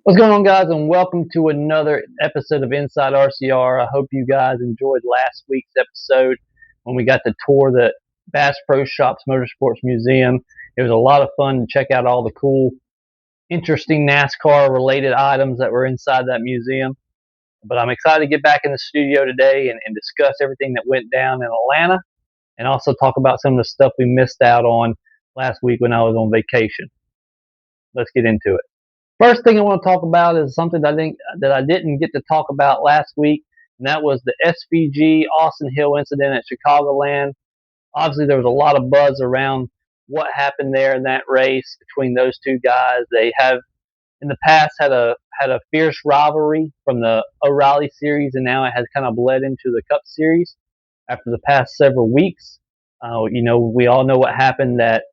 What's going on, guys, and welcome to another episode of Inside RCR. I hope you guys enjoyed last week's episode when we got to tour the Bass Pro Shops Motorsports Museum. It was a lot of fun to check out all the cool, interesting NASCAR-related items that were inside that museum. But I'm excited to get back in the studio today and discuss everything that went down in Atlanta and also talk about some of the stuff we missed out on last week when I was on vacation. Let's get into it. First thing I want to talk about is something that I didn't get to talk about last week, and that was the SVG Austin Hill incident at Chicagoland. Obviously, there was a lot of buzz around what happened there in that race between those two guys. They have in the past had a fierce rivalry from the O'Reilly series, and now it has kind of bled into the Cup series after the past several weeks. We all know what happened at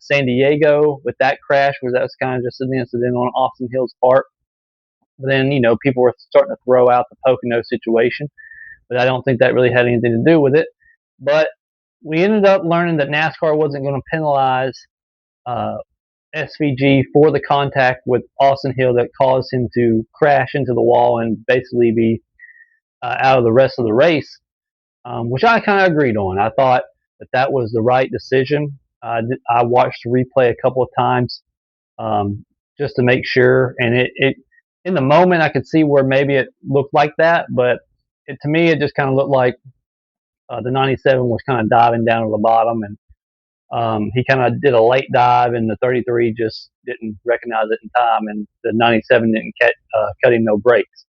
San Diego with that crash, where that was kind of just an incident on Austin Hill's part. But then, people were starting to throw out the Pocono situation, but I don't think that really had anything to do with it. But we ended up learning that NASCAR wasn't going to penalize SVG for the contact with Austin Hill that caused him to crash into the wall and basically be out of the rest of the race, which I kind of agreed on. I thought that was the right decision. I watched the replay a couple of times just to make sure, and it in the moment I could see where maybe it looked like that, but to me it just kind of looked like the 97 was kind of diving down to the bottom, and he kind of did a late dive, and the 33 just didn't recognize it in time, and the 97 didn't cut him no breaks.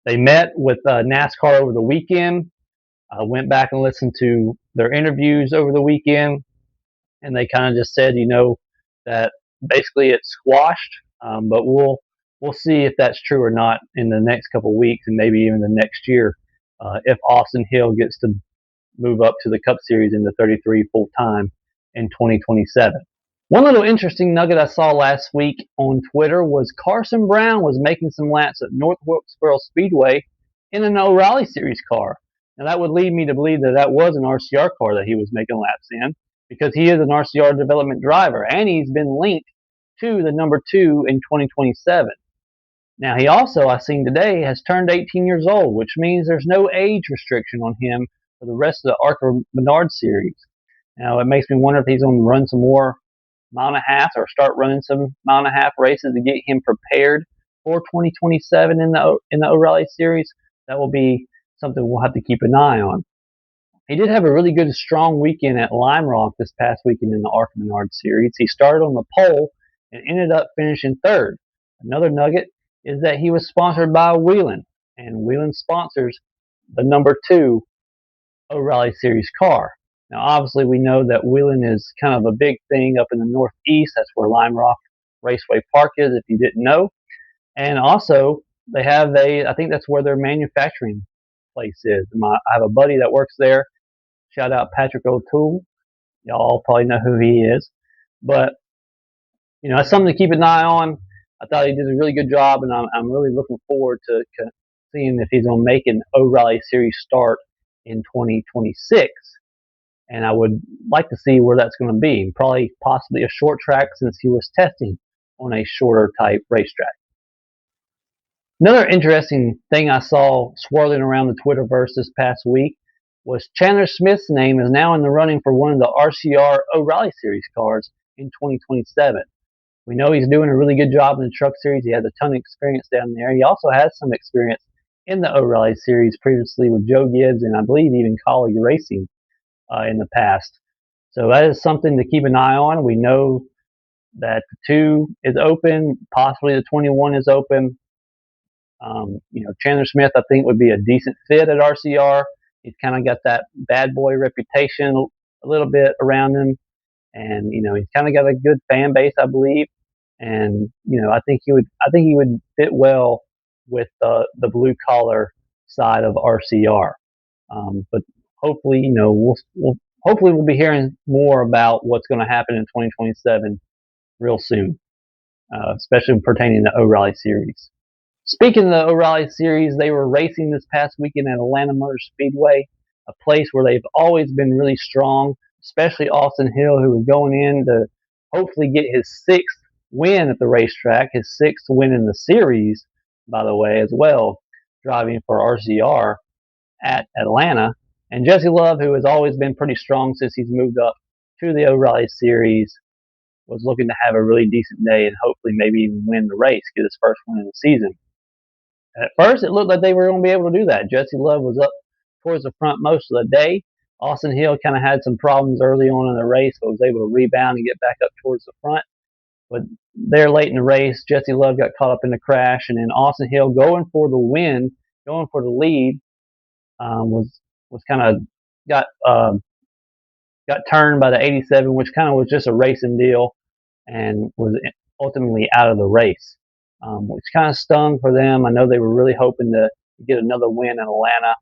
They met with NASCAR over the weekend. I went back and listened to their interviews over the weekend, and they kind of just said, that basically it's squashed, but we'll see if that's true or not in the next couple of weeks and maybe even the next year if Austin Hill gets to move up to the Cup Series in the 33 full time in 2027. One little interesting nugget I saw last week on Twitter was Carson Brown was making some laps at North Wilkesboro Speedway in an O'Reilly Series car. Now, that would lead me to believe that was an RCR car that he was making laps in, because he is an RCR development driver, and he's been linked to the number 2 in 2027. Now, he also, I seen today, has turned 18 years old, which means there's no age restriction on him for the rest of the ARCA Menard series. Now, it makes me wonder if he's going to run some more mile and a half or start running some mile and a half races to get him prepared for 2027 in the O'Reilly series. That will be something we'll have to keep an eye on. He did have a really good, strong weekend at Lime Rock this past weekend in the ARCA Menard series. He started on the pole and ended up finishing third. Another nugget is that he was sponsored by Whelen, and Whelen sponsors the number 2 O'Reilly Series car. Now, obviously, we know that Whelen is kind of a big thing up in the Northeast. That's where Lime Rock Raceway Park is, if you didn't know. And also, they have I think that's where their manufacturing place is. I have a buddy that works there. Shout out Patrick O'Toole. Y'all probably know who he is. But, it's something to keep an eye on. I thought he did a really good job, and I'm really looking forward to seeing if he's going to make an O'Reilly Series start in 2026. And I would like to see where that's going to be. Probably possibly a short track, since he was testing on a shorter type racetrack. Another interesting thing I saw swirling around the Twitterverse this past week was Chandler Smith's name is now in the running for one of the RCR O'Reilly Series cars in 2027. We know he's doing a really good job in the Truck Series. He has a ton of experience down there. He also has some experience in the O'Reilly Series previously with Joe Gibbs and I believe even Colleague Racing in the past. So that is something to keep an eye on. We know that the 2 is open, possibly the 21 is open. Chandler Smith, I think, would be a decent fit at RCR. He's kind of got that bad boy reputation a little bit around him, and he's kind of got a good fan base, I believe. And I think he would fit well with the blue collar side of RCR. But hopefully, we'll be hearing more about what's going to happen in 2027 real soon, especially pertaining to O'Reilly Series. Speaking of the O'Reilly Series, they were racing this past weekend at Atlanta Motor Speedway, a place where they've always been really strong, especially Austin Hill, who was going in to hopefully get his 6th win at the racetrack, his 6th win in the series, by the way, as well, driving for RCR at Atlanta. And Jesse Love, who has always been pretty strong since he's moved up to the O'Reilly Series, was looking to have a really decent day and hopefully maybe even win the race, get his first win of the season. And at first, it looked like they were going to be able to do that. Jesse Love was up towards the front most of the day. Austin Hill kind of had some problems early on in the race, but was able to rebound and get back up towards the front. But there late in the race, Jesse Love got caught up in the crash, and then Austin Hill going for the win, going for the lead, was kind of got got turned by the 87, which kind of was just a racing deal, and was ultimately out of the race, which kind of stung for them. I know they were really hoping to get another win in Atlanta,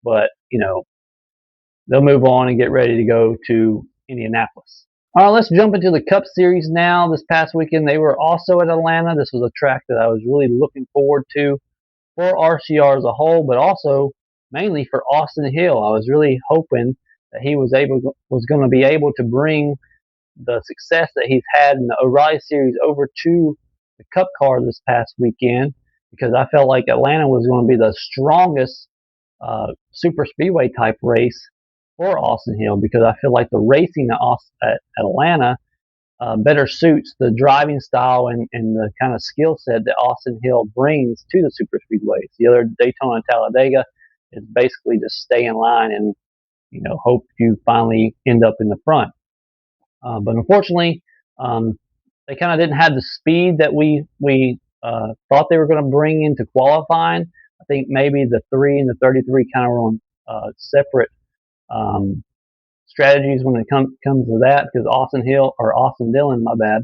but they'll move on and get ready to go to Indianapolis. All right, let's jump into the Cup Series now. This past weekend, they were also at Atlanta. This was a track that I was really looking forward to for RCR as a whole, but also mainly for Austin Hill. I was really hoping that he was going to be able to bring the success that he's had in the O'Reilly Series over to the Cup car this past weekend, because I felt like Atlanta was going to be the strongest super speedway type race for Austin Hill, because I feel like the racing at Atlanta better suits the driving style and the kind of skill set that Austin Hill brings to the super speedways. The other, Daytona and Talladega, is basically just stay in line and hope you finally end up in the front. But unfortunately, they kind of didn't have the speed that we thought they were going to bring into qualifying. I think maybe the 3 and the 33 kind of were on separate strategies when it comes to that, because Austin Dillon, my bad,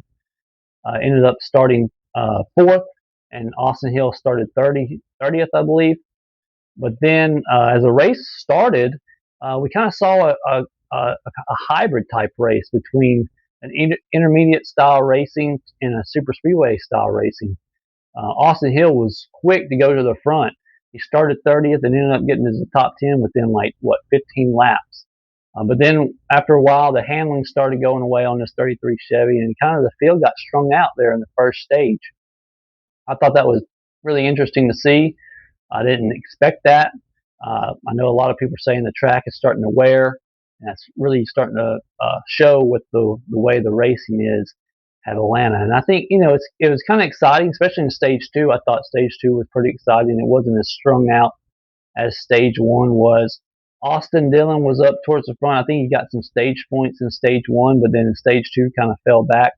ended up starting 4th, and Austin Hill started 30th, I believe. But then as the race started, we kind of saw a hybrid type race between an intermediate style racing and a super speedway style racing. Austin Hill was quick to go to the front. He started 30th and ended up getting into the top 10 within 15 laps. But then after a while, the handling started going away on this 33 Chevy, and kind of the field got strung out there in the first stage. I thought that was really interesting to see. I didn't expect that. I know a lot of people are saying the track is starting to wear, and that's really starting to show with the way the racing is at Atlanta. And I think it was kind of exciting, especially in stage 2. I thought stage 2 was pretty exciting. It wasn't as strung out as stage 1 was. Austin Dillon was up towards the front. I think he got some stage points in stage 1, but then in stage 2 kind of fell back.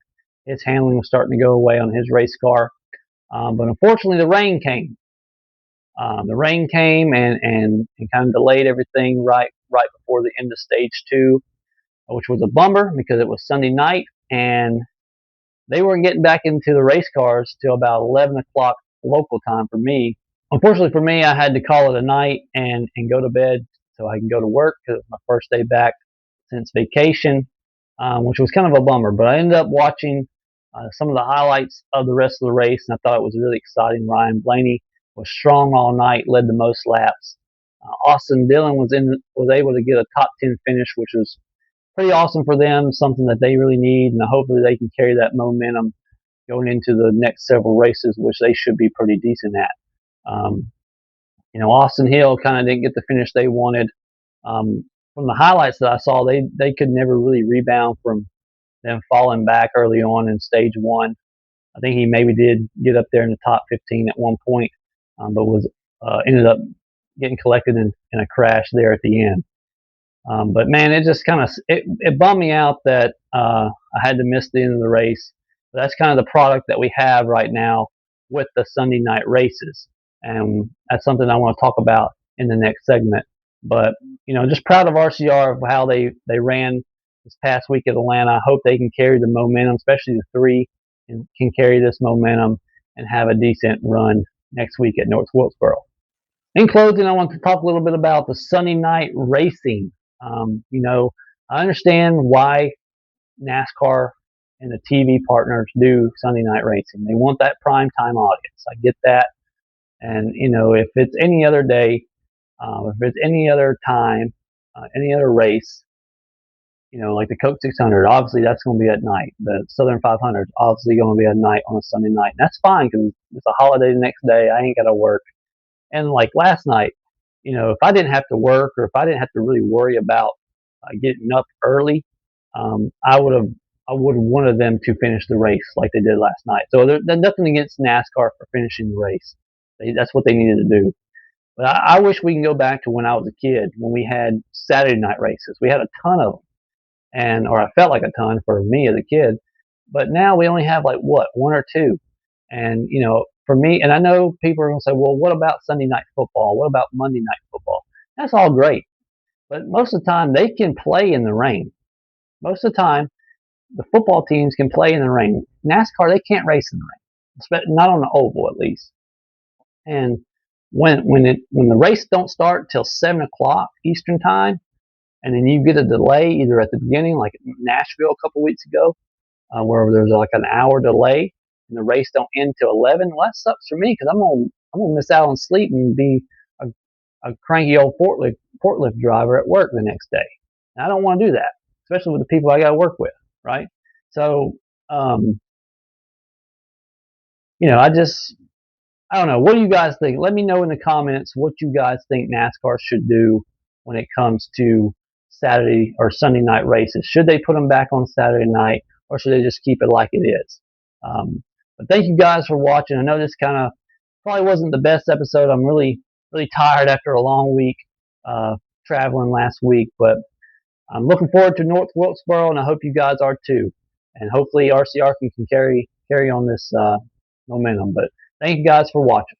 His handling was starting to go away on his race car. But unfortunately, the rain came. And kind of delayed everything right before the end of stage 2, which was a bummer because it was Sunday night, and they weren't getting back into the race cars till about 11 o'clock local time for me. Unfortunately for me, I had to call it a night and go to bed so I can go to work, because it was my first day back since vacation, which was kind of a bummer. But I ended up watching some of the highlights of the rest of the race, and I thought it was really exciting. Ryan Blaney was strong all night, led the most laps. Austin Dillon was able to get a top 10 finish, which was pretty awesome for them, something that they really need, and hopefully they can carry that momentum going into the next several races, which they should be pretty decent at. Austin Hill kind of didn't get the finish they wanted. From the highlights that I saw, they could never really rebound from them falling back early on in stage 1. I think he maybe did get up there in the top 15 at one point, but was ended up getting collected in a crash there at the end. But man, it just kind of it bummed me out that I had to miss the end of the race. But that's kind of the product that we have right now with the Sunday night races, and that's something I want to talk about in the next segment. But just proud of RCR of how they ran this past week at Atlanta. I hope they can carry the momentum, especially the 3, and can carry this momentum and have a decent run next week at North Wilkesboro. In closing, I want to talk a little bit about the Sunday night racing. I understand why NASCAR and the TV partners do Sunday night racing. They want that prime time audience. I get that. And, if it's any other day, if it's any other time, any other race, Like the Coke 600, obviously that's going to be at night. The Southern 500 is obviously going to be at night on a Sunday night. And that's fine because it's a holiday the next day. I ain't got to work. And like last night, if I didn't have to work or if I didn't have to really worry about getting up early, I would have wanted them to finish the race like they did last night. So there's nothing against NASCAR for finishing the race. That's what they needed to do. But I wish we can go back to when I was a kid, when we had Saturday night races. We had a ton of them, or I felt like a ton for me as a kid. But now we only have like what, one or two. And for me, and I know people are going to say, well, what about Sunday night football? What about Monday night football? That's all great, but most of the time they can play in the rain. Most of the time, the football teams can play in the rain. NASCAR, they can't race in the rain, not on the oval at least. And when the race don't start till 7 o'clock Eastern time, and then you get a delay either at the beginning, like in Nashville a couple weeks ago, where there's like an hour delay, and the race don't end till 11. Well, that sucks for me because I'm gonna miss out on sleep and be a, a cranky old forklift driver at work the next day. And I don't want to do that, especially with the people I got to work with, right? So, I don't know. What do you guys think? Let me know in the comments what you guys think NASCAR should do when it comes to Saturday or Sunday night races. Should they put them back on Saturday night, or should they just keep it like it is? But thank you guys for watching. I know this kind of probably wasn't the best episode. I'm really, really tired after a long week traveling last week, but I'm looking forward to North Wilkesboro, and I hope you guys are too. And hopefully RCR can carry on this momentum. But thank you guys for watching.